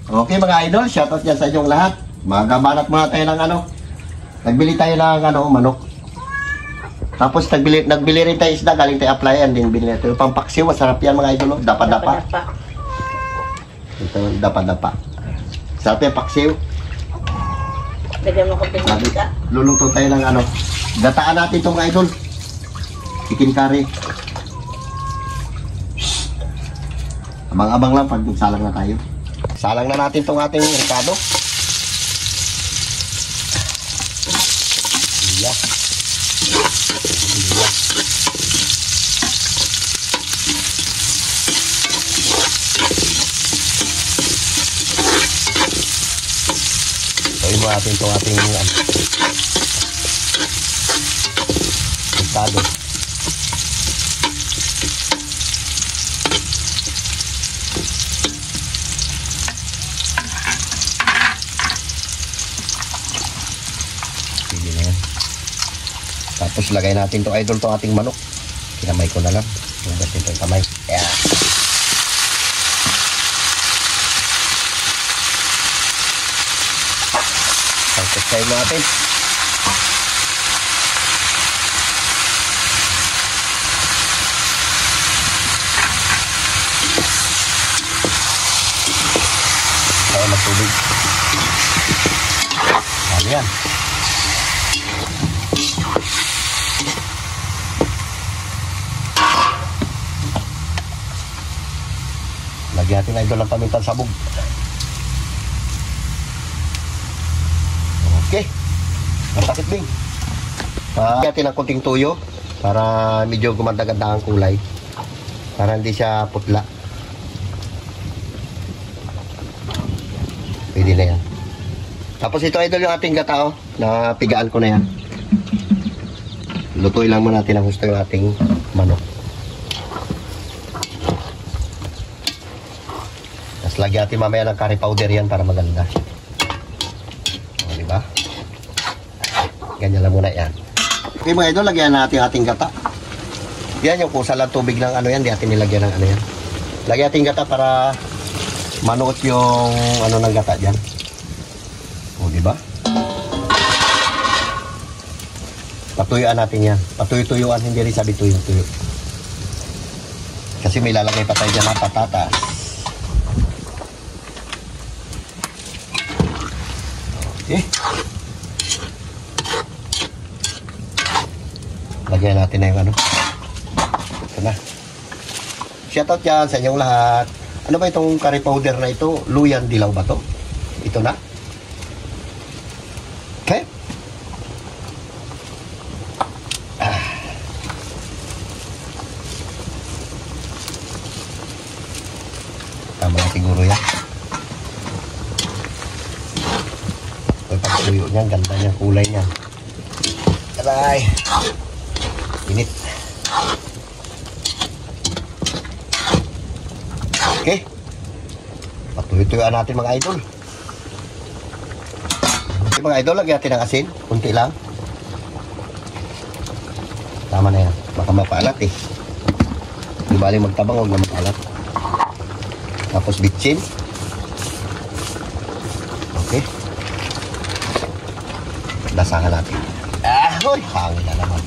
Okay mga idol, shoutout yan sa inyong lahat. Magabanat muna tayo ng ano. Nagbili tayo ng ano, manok. Tapos nagbili rin tayo isda, galing tayo applyan din. Bili natin yung pampaksiw, masarap yan mga idol. Dapa-dapa. Ito, dapa-dapa. Sarap yan, paksiw. Lagyan mo konting mantika. Luluto tayo ng ano. Gataan natin itong mga idol. Chicken curry. Abang-abang lang pag salang na tayo. Salang na natin itong ating ricado. Yeah. Gawin mo natin itong ating ricado. Tapos lagay natin itong idol itong ating manok. Kinamay ko na lang. Hugas ito yung kamay. Ayan. Pagkakay natin. Kaya magtubig. Ayan. Lagyan natin idol ang pamintang sabog. Okay. Masakit din. Lagyan natin ang kunting tuyo para medyo gumanda-ganda ang kulay. Para hindi siya putla. Pwede na yan. Tapos ito idol yung ating gatao na pigaan ko na yan. Lutuin lang muna natin ang gusto yung ating manok. Lagyan natin mamaya ng curry powder yan para maganda. O, diba? Ganyan lang muna yan. Okay mga idol, lagyan natin ating gata. Yan yung kusa lang tubig ng ano yan, di natin nilagyan ng ano yan. Lagyan natin gata para manuot yung ano ng gata dyan. O, diba? Patuyuan natin yan. Patuyo-tuyuan, hindi rin sabi tuyo-tuyo. Kasi may lalagay pa tayo dyan na patatas. Okay. Lagyan natin na yung ano. Ito na. Shoutout yan sa inyong lahat. Ano ba itong curry powder na ito? Luyan dilaw ba to? Ito na. Okay. Tama na siguro yan. Pagtuyo niyan, ganda niyang kulay niya. Aray! Init. Okay. Patuyo-tuyuan natin mga idol. Okay mga idol, lagyan natin ng asin. Kunti lang. Tama na yan. Baka mapaalat eh. Di bali magtabang, huwag na mapaalat. Tapos bitchin. Okay. Lasahan natin. Hoy! Hangin na naman.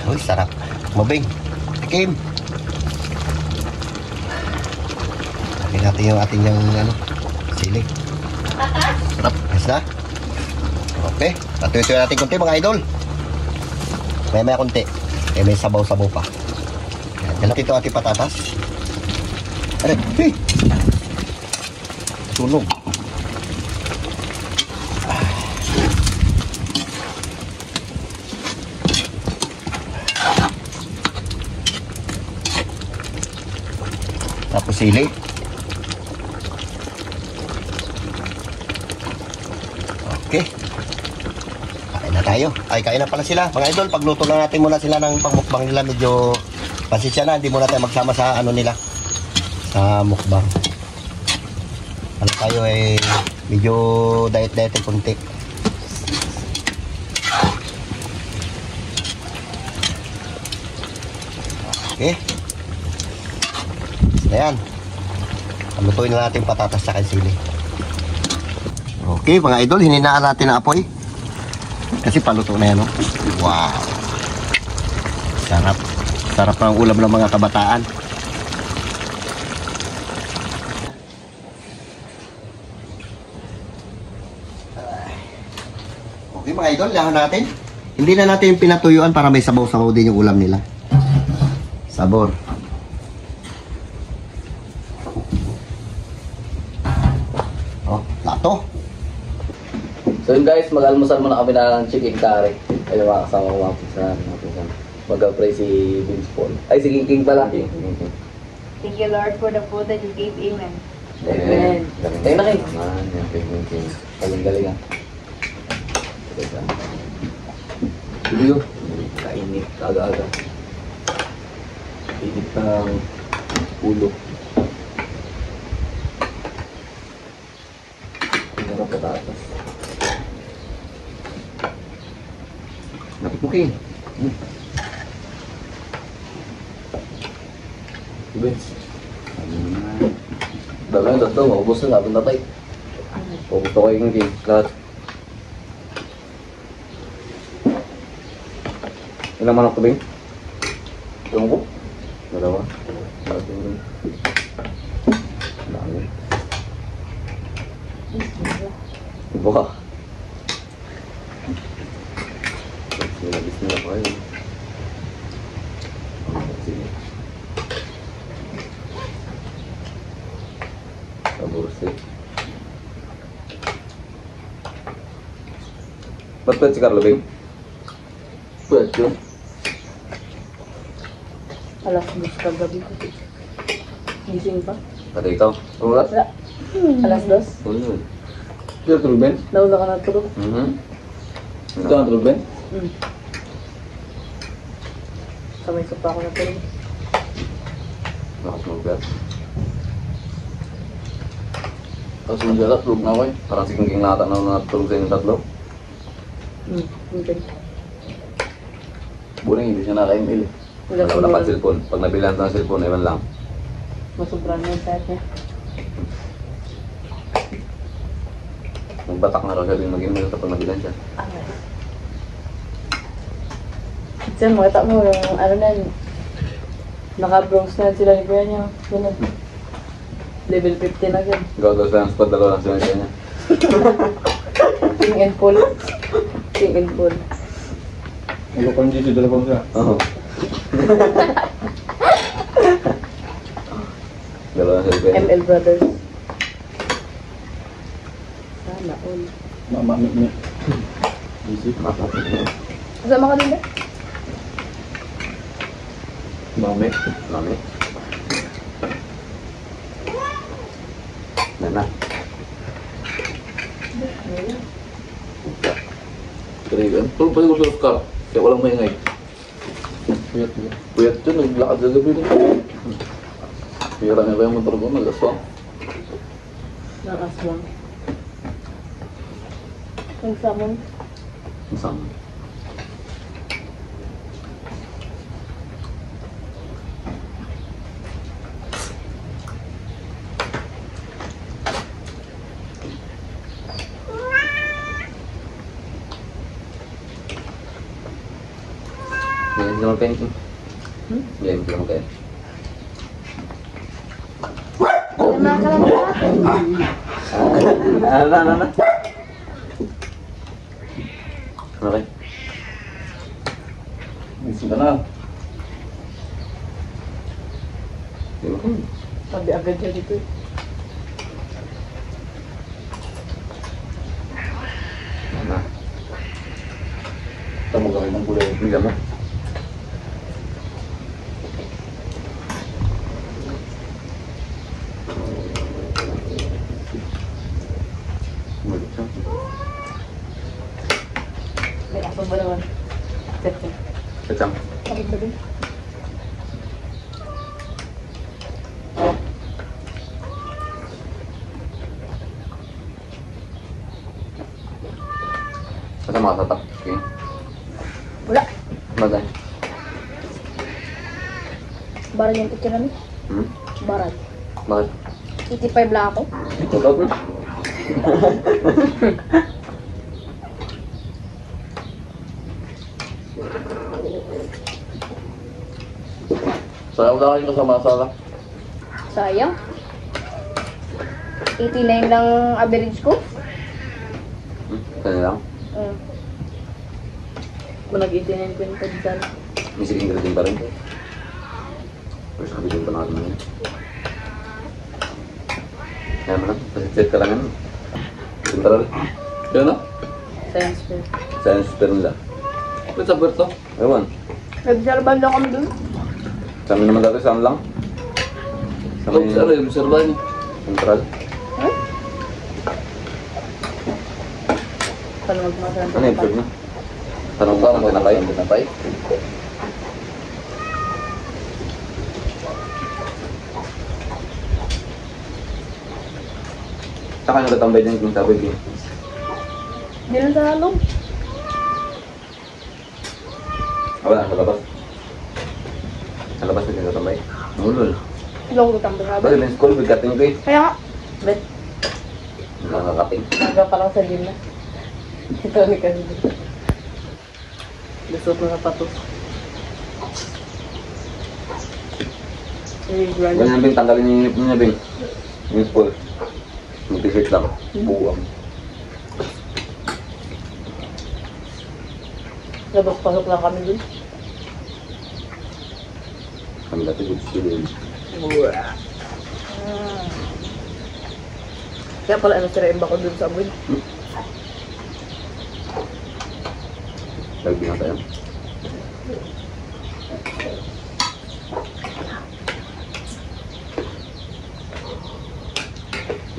Hoy, sarap. Mabing. Tikim. Lagyan natin yung ating yung ano, sili. Sarap. Yes na. Okay. Patuloy natin konti mga idol. May konti. May sabaw-sabaw pa. Yan natin ito ating patatas. Aray. Hey! Sunog. Tapos sili. Okay. Kain na tayo. Ay, kain na pala sila. Mga idol, pagluto na natin muna sila ng pangmukbang nila. Medyo pasensya na. Hindi muna tayo magsama sa ano nila. Sa mukbang. Ano tayo Medyo diet-diet konti. Okay. Ayan. Lutuin na natin patatas sa sili. Okay, mga idol, hininaan natin ang apoy. Kasi paluto na yan, no? Wow. Sarap. Sarap ng ulam ng mga kabataan. Okay, mga idol, lahat natin. Hindi na natin yung pinatuyuan para may sabaw-sabaw din yung ulam nila. Sabor. Oh, plato. So yun guys, mag-almusal muna kami ng chicken curry. Ayun mga kasama ko mga pinsan. Mag-pray si Vince Paul. Ay, si King King pala. Thank you, Lord, for the food that you gave. Amen. Amen. Tayo na kayo. Galing-galing ah. Video. Kainit. Aga-aga. Init ng ulo. Pinarap patatas. Napit mo, King. Vince. Dami yung tatlo. Maubos na. Sabi na tayo. Maubos na kayo ng King. Lahat. Ilang manok to, Bing? Ilang ko? Dalawa. Dami. Iba. Bismillah pa kayo. Sige. Sabursi. Ba't si Carlo, Bing? Ba't yun? Alas 2 kagabi ko. Gising pa. Pati ikaw? Wala? Wala. Alas 2. Wala yun. Hindi ka tulog, Ben? Nauna ka na tulog. Hindi ka tulog, Ben? Sabay ko pa ako na tulog. Nakatulog ka? Tapos yung dala, tulog na ako eh. Parang si King King nata na natulog sa inyong tatlo. Okay. Buling hindi siya naka-ML eh. Wala pa cellphone. Pag nabilan ng cellphone, ewan lang. Masubra na yung chat niya. Magbatak na raw siya din mag-email kapag nabilan siya. Diyan, makita mo yung ano na yun. Naka-bronze na sila ni Kuya niya. Ganun. Level 50 na yun. Gawin sa squad, dalawa lang sila niya. King and Paul. King and Paul. Ikaw pang dito, dalawang siya. Oo. Dalawa lang sila. ML Brothers. Sana all. Mama, mi. Easy. Kasama ka din ba? Mami. Mami. Nana. Kaya tulog pa siguro sa Oscar. Kaya walang maingay. Puyat. Puyat yun, naglakad sa gabi din. Pira nga kayo motor ko, nagaswang. Ng aswang. Ang samon. Masama. Yan naman kayo. Yan naman kayo. Ano? Okay. Gising ka na. Di ba? Sabi agad siya dito eh. Ano? Tamo ka kayo ng kulay. Bigyan mo. Balik siya. May aso ba naman? Check. Kacang. Bakit ba din? Basta makasatak. Okay. Wala. Bagay. Baran yung picture namin. Hmm? Baran. Bakit? 85 lang ako. Ikaw na? Sayang lang kayo kasama sa sala. Sayang. 89 lang average ko. Kanya lang. Kung nag-89 kwenta dyan. May sige ingredient pa rin. Pero sabihin pa natin yun. Kaya mo lang. Pasisit ka lang yan. Central. Yun na. Science fair. Science fair nila. Ba't sa Berto? Ewan. Nag-serban lang kami dun. Sa amin naman dati saan lang? Sa may Observan. Central. Paano magmasalan Ano yung food niya? Tanong mo kung tinapay? Tinapay? Saka nagatambay din yung sabi ko. Hindi lang sa loob. Wala, sa labas. Sa labas na nagatambay. Mulol. Long ko tambay Bakit sabi. yung school, bigating ko eh. Kaya nga. Bet, Nakakating. naga pa lang sa gym na. Ito ni kanina. Lusot na patos. Ganyan Bing, tanggalin yung unip niya Bing. Yung school. Mag-t-shirt lang. Buwang. Labas-pasok lang kami dun. Kami dati good student. Kaya pala nasirain ba ko dun sa amin? Lagi nga tayo.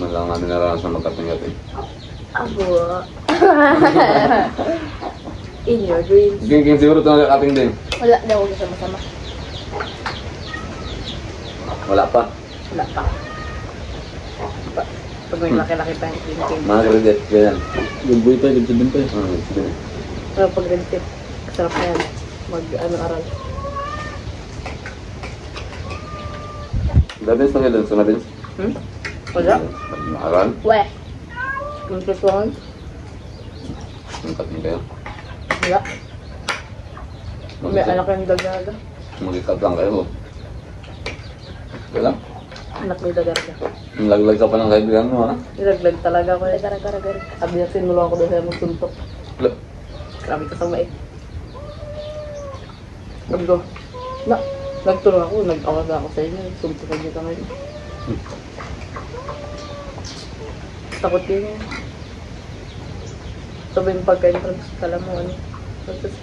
Malang namin naranasan magkatingat eh. Abo. In your dreams. King siguro ito nagkakating din. Wala daw ako sama-sama. Wala pa. Wala pa. Pag may laki-laki pa yung king. Mga credit, ganyan. Good boy tayo, good din tayo. Sige. Pero pag red tip, sarap na yan. Mag-aral. Dabins na kayo sa Nabins? Wala. Nakaran? Weh. Yung tutuan? Ang kating kayo. Wala. May anak yung dagaga. Mag-ikat lang kayo. Wala. Anak may dagaga. Laglag ka pa ng kaibigan mo ha? Nilaglag talaga ko eh. Gara-gara-gara. Sabi niya, sinulungan ko doon sa'yo magsuntok. Wala. Grabe ka sa mait. Sabi ko, nagtulong ako, nag-awag ako sa inyo. Suntokan niyo ka ngayon. Takot din yun. Sabi yung pagka-entrance, kala mo ano. Tapos,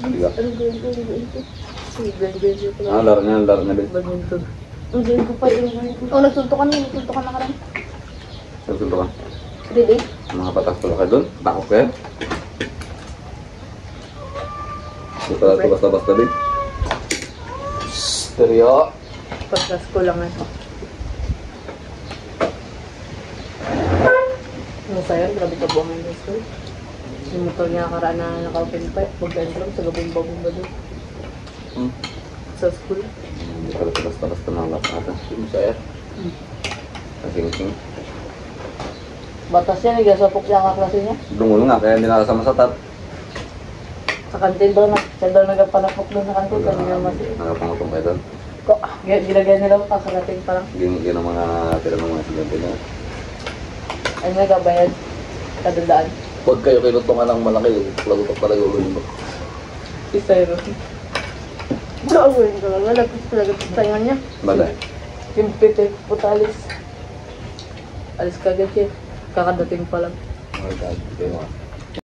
Hindi ka. ano gawin ko? Sige, gawin ko Ah, laro niya Bin. badminton. Hindi ko pa yung oh, nagsuntukan na ka rin. Nagsunto ka. 3 days. Mga patas pala kayo doon. Takot kayo. Hindi pala ito basta-basta din. Stereo. Pagka school lang eh. Masaya, grabe ka buwang ng school. Yung motor niya nakaraan na naka-open pipe, pagka-entrance, sa gabong-babong ba doon. Sa school. Hindi pala ito basta-basta mga bata. Hindi siya eh. Kasing-sing. Batas yan, nagasapok niya ang kaklase niya. Dungulo nga, kaya hindi nakasama sa tat. Sa kantin daw, siya daw nagpanapok doon sa kantin, kanina mas. Nakapangutong kayo doon. Gilagyan nila pa sa kantin pa lang. Yun ang mga tira ng mga estudyante na. Ay, nagabayad. Kadadaan. Huwag kayo kinutungan ng malaki. Lagutok talaga ulo mo. Isa yun. Gawin ko lang. Nalagpis talaga tayo niya. Balay. Yung piti, puta alis. Alis kagad siya. Kakadating pa lang. Oh my God.